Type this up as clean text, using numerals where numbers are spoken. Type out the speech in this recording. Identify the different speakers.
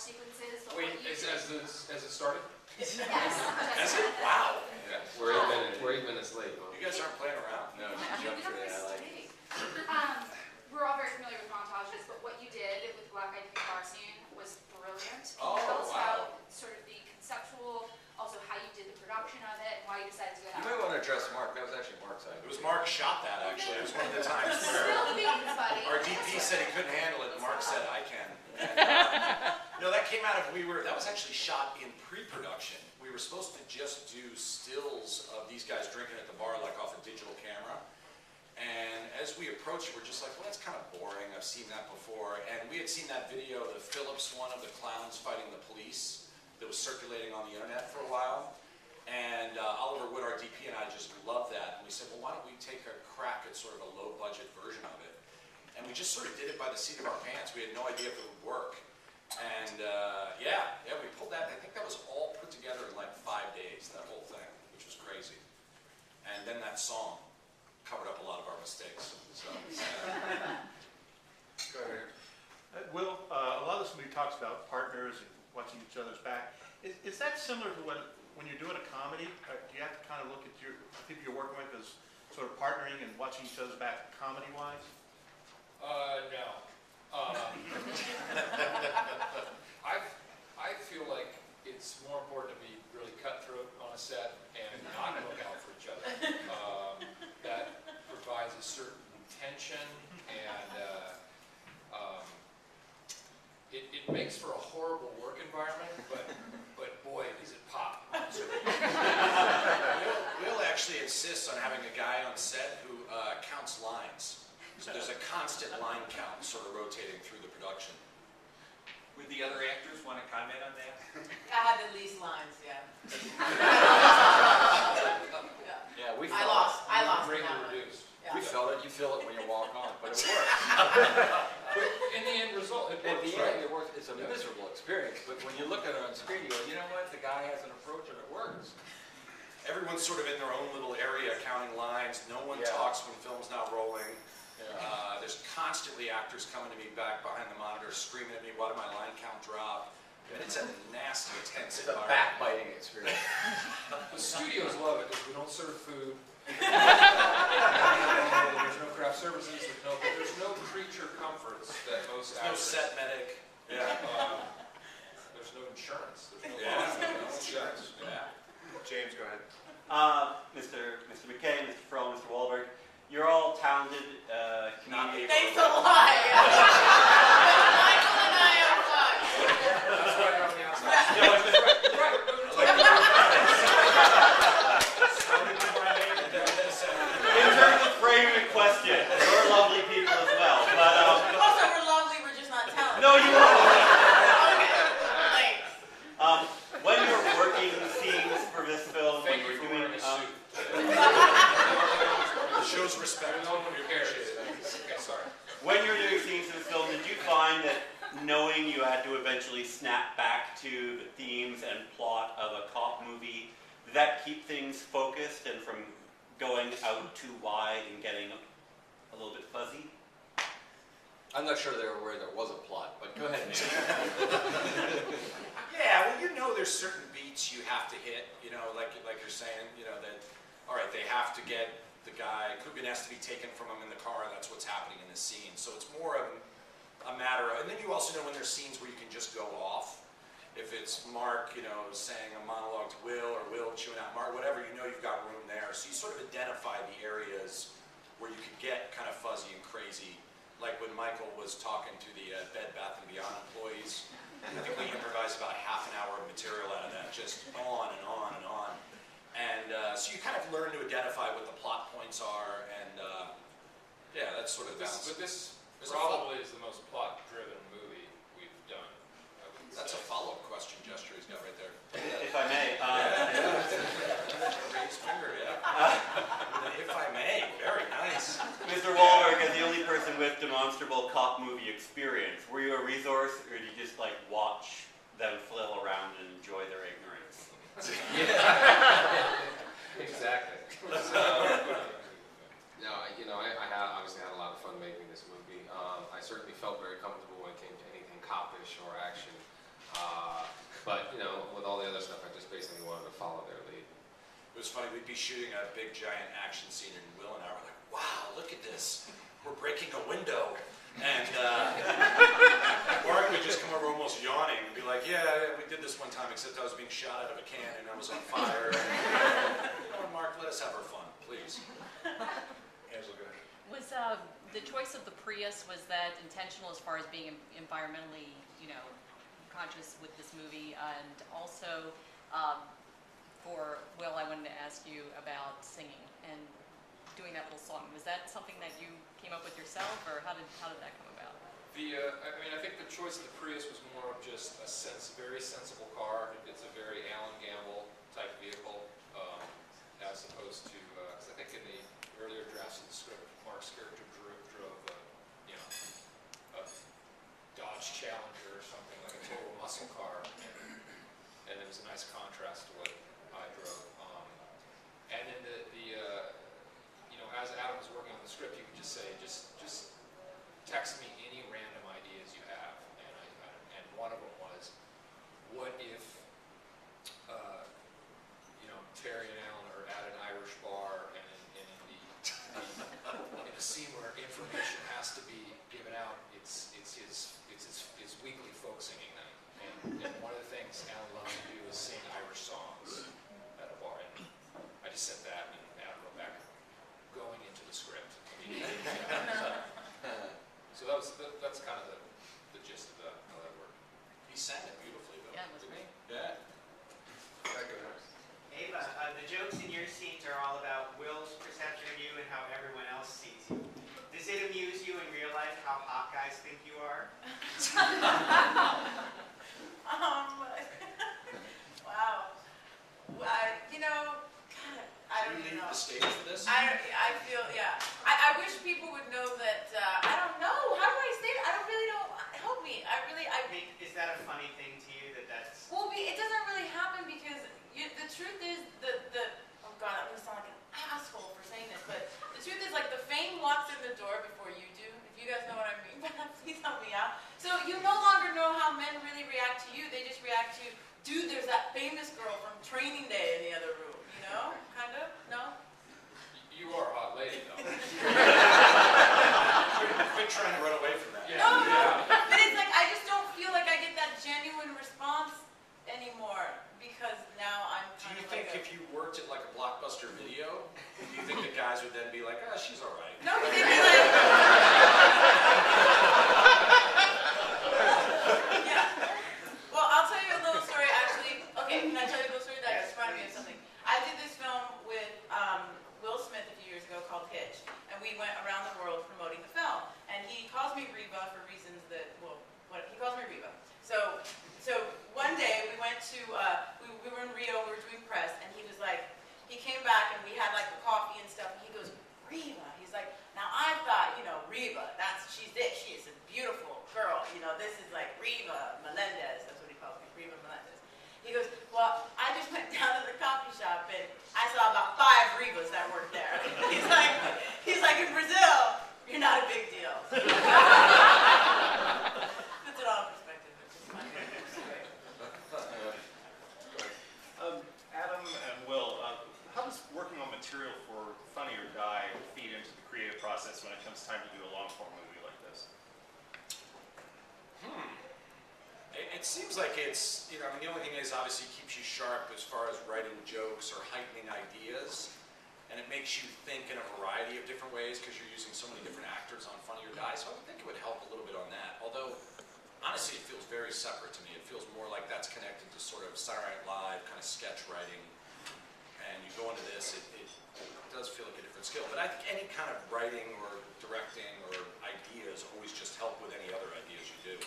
Speaker 1: sequences. But
Speaker 2: Wait, as it started?
Speaker 1: Yes.
Speaker 3: That's it? Wow.
Speaker 4: Yeah. We're 8 minutes late. Huh?
Speaker 3: You guys aren't playing around.
Speaker 4: No, she jumped for that. I like it.
Speaker 1: We're all very familiar with montages, but what you did with Black Eyed Peas bar scene was brilliant.
Speaker 3: Oh,
Speaker 1: Can you tell us
Speaker 3: wow.
Speaker 1: about sort of the conceptual, also how you did the production of it, and why you decided to do
Speaker 4: You
Speaker 1: that?
Speaker 4: might want to address Mark. That was actually Mark's idea.
Speaker 3: It was Mark shot that, actually. It was one of the times
Speaker 1: Spill
Speaker 3: where
Speaker 1: the beans, buddy.
Speaker 3: our DP said he couldn't handle it, and Mark said, I can. And, no, that came out of, that was actually shot in pre-production. We were supposed to just do stills of these guys drinking at the bar, like off a digital camera. And as we approached it, we're just like, well, that's kind of boring. I've seen that before. And we had seen that video, the Phillips one of the clowns fighting the police, that was circulating on the internet for a while. And Oliver Wood, our DP, and I just loved that. And we said, well, why don't we take a crack at sort of a low-budget version of it? And we just sort of did it by the seat of our pants. We had no idea if it would work. And yeah, we pulled that. I think that was all put together in like 5 days, that whole thing, which was crazy. And then that song covered up a lot of our mistakes. So,
Speaker 4: Go ahead.
Speaker 5: Will, a lot of this movie talks about partners and watching each other's back. Is that similar to when you're doing a comedy? Do you have to kind of look at your people you're working with as sort of partnering and watching each other's back comedy-wise?
Speaker 2: No. I feel like it's more important to be really cutthroat on a set and not look out for each other. That provides a certain tension, and it makes for a horrible work environment, but boy, does it pop.
Speaker 3: Will actually insists on having a guy on set who counts lines. So there's a constant line count sort of rotating through the production.
Speaker 6: Would the other actors want to comment on that?
Speaker 7: I had the least lines, yeah.
Speaker 4: Yeah, we
Speaker 7: I
Speaker 4: felt
Speaker 7: lost on
Speaker 2: Greatly
Speaker 7: that one.
Speaker 2: reduced.
Speaker 7: Yeah.
Speaker 4: We felt it. You feel it when you walk on, but it works.
Speaker 2: But in the end result, it
Speaker 4: At
Speaker 2: works,
Speaker 4: the
Speaker 2: right?
Speaker 4: end, it works. It's a miserable experience, but when you look at it on screen, you go, you know what? The guy has an approach and it works.
Speaker 3: Everyone's sort of in their own little area counting lines. No one
Speaker 4: Yeah.
Speaker 3: talks when film's not rolling.
Speaker 4: Yeah.
Speaker 3: There's constantly actors coming to me back behind the monitor screaming at me, why did my line count drop? And it's a nasty, tense
Speaker 4: It's a
Speaker 3: environment.
Speaker 4: backbiting experience.
Speaker 2: The studios love it because we don't serve food. There's no craft services. There's no creature comforts that most
Speaker 3: There's no
Speaker 2: actors.
Speaker 3: set medic. Yeah.
Speaker 2: There's no insurance. There's no
Speaker 3: Yeah.
Speaker 2: insurance.
Speaker 3: Yeah.
Speaker 4: James, go ahead.
Speaker 6: Mr. McKay, Mr. Ferrell, Mr. Wahlberg, you're all talented comedians.
Speaker 7: Thanks a lot. Michael and I are fucked.
Speaker 2: That's why you're on the outside.
Speaker 6: No, it's just right. In terms of framing the question, you're lovely people as well. But
Speaker 7: Also, we're lovely, we're just not talented.
Speaker 6: no, you are.
Speaker 7: Okay, thanks.
Speaker 6: When you were working scenes for this film, when
Speaker 2: Thank
Speaker 6: you
Speaker 2: you
Speaker 6: were
Speaker 2: for
Speaker 6: doing,
Speaker 2: wearing a suit.
Speaker 3: It shows respect.
Speaker 2: No one cares. Okay, sorry.
Speaker 6: when you were doing scenes for this film, did you find that knowing you had to eventually snap back to the themes and plot of a cop movie, did that keep things focused and from going out too wide and getting a little bit fuzzy?
Speaker 4: I'm not sure where there was a plot, but go ahead.
Speaker 3: Yeah, well, you know there's certain beats you have to hit, you know, like you're saying, you know, that, all right, they have to get the guy, Coogan has to be taken from him in the car, that's what's happening in this scene. So it's more of a matter of, and then you also know when there's scenes where you can just go off. If it's Mark, you know, saying a monologue to Will, or Will chewing out Mark, whatever, you know you've got room there. So you sort of identify the areas where you could get kind of fuzzy and crazy. Like when Michael was talking to the Bed Bath & Beyond employees, I think we improvised about half an hour of material out of that, just on and on and on. And so you kind of learn to identify what the plot points are, and yeah, that's sort of balance.
Speaker 2: But this
Speaker 3: There's
Speaker 2: probably is the most plot-driven movie we've done. I would
Speaker 3: That's a
Speaker 2: say.
Speaker 3: follow-up question gesture he's got right there.
Speaker 6: If I may.
Speaker 3: Raised finger, yeah. If I may, very nice.
Speaker 6: Mr. Wahlberg, as the only person with demonstrable cop movie experience, were you a resource, or did you just like watch them flail around and enjoy their ignorance?
Speaker 4: Exactly. No, I obviously had a lot of fun making this movie. I certainly felt very comfortable when it came to anything copish or action.
Speaker 8: But, you know, with all the other stuff, I just basically wanted to follow their lead.
Speaker 3: It was funny, we'd be shooting a big giant action scene and Will and I were like, wow, look at this. We're breaking a window. And Mark would just come over almost yawning and be like, yeah, we did this one time, except I was being shot out of a cannon and I was on fire. And, you know, Mark, let us have our fun, please. Angela, go ahead.
Speaker 9: Was the choice of the Prius, was that intentional as far as being environmentally, you know, conscious with this movie? And also, for Will, I wanted to ask you about singing and doing that little song. Was that something that you came up with yourself, or how did that come about?
Speaker 2: I mean, I think the choice of the Prius was more of just a very sensible car. It's a very Alan Gamble type vehicle, as opposed to, because I think in the earlier drafts of the script, Mark's character drove you know, a Dodge Challenger or something, like a total muscle car, and it was a nice contrast to what I drove. And then you know, as Adam was working on the script, you could just say, just text me any random ideas you have, and one of them was, what if, you know, Terry and Alan are at an Irish bar, and in the scene where information has to be given out, it's his weekly folk singing night, and one of the things Alan loves to do is sing Irish songs at a bar, and I just said that, and Adam wrote back, going into the script. So that's kind of the gist of how that worked.
Speaker 3: He sang it beautifully, though.
Speaker 9: Yeah, it was great.
Speaker 3: Yeah.
Speaker 10: Ava, the jokes in your scenes are all about Will's perception of you and how everyone else sees you. Does it amuse you in real life how hot guys think you are?
Speaker 7: Wow. You know, I don't
Speaker 3: Did you leave
Speaker 7: know.
Speaker 3: the stage for this?
Speaker 7: I feel, yeah. I wish people would know that, I don't know, how do I say it? I don't really know, help me.
Speaker 10: I mean, is that a funny thing to you that's...
Speaker 7: Well, it doesn't really happen because the truth is, oh God, I'm going to sound like an asshole for saying this, but the truth is, like, the fame walks in the door before you do, if you guys know what I mean. Please help me out. So you no longer know how men really react to you. They just react to, dude, there's that famous girl from Training Day in the other room, you know? Kind of? No?
Speaker 2: You are a hot lady, though.
Speaker 3: Quit trying to run away from that.
Speaker 7: No, but it's like, I just don't feel like I get that genuine response anymore because now I'm
Speaker 3: Do
Speaker 7: kind
Speaker 3: you
Speaker 7: of
Speaker 3: think
Speaker 7: like
Speaker 3: if you worked at like a Blockbuster Video, do you think the guys would then be like, ah, she's all right?
Speaker 7: No, but they'd be like... Yeah. Well, I'll tell you a little story, actually. Okay, can I tell you a little story that just reminded me of something? I did this film with Will Smith a few years ago called Hitch, and we went around the world promoting the film. And he calls me Reba for reasons that, well, he calls me Reba. So one day we went to, we were in Rio, we were doing press, and he was like, he came back and we had like the coffee and stuff, and he goes, Reba. He's like, now I thought, you know, Reba, she's this, she is a beautiful girl. You know, this is like Reba Mendes, that's what he calls me, Reba Mendes. He goes, well, I just went down to the coffee shop and I saw about 5 Rebas that worked there. He's like, in Brazil, you're not a big deal. Puts it all in perspective, which is funny.
Speaker 11: Adam and Will, how does working on material for Funny or Die feed into the creative process when it comes time to do a long-form movie like this?
Speaker 3: It seems like it's, you know, I mean, the only thing is obviously keeps you sharp as far as writing jokes or heightening ideas, and it makes you think in a variety of different ways because you're using so many different actors on Funny or Die, so I would think it would help a little bit on that. Although, honestly, it feels very separate to me. It feels more like that's connected to sort of Saturday Night Live kind of sketch writing, and you go into this, it does feel like a different skill. But I think any kind of writing or directing or ideas always just help with any other ideas you do.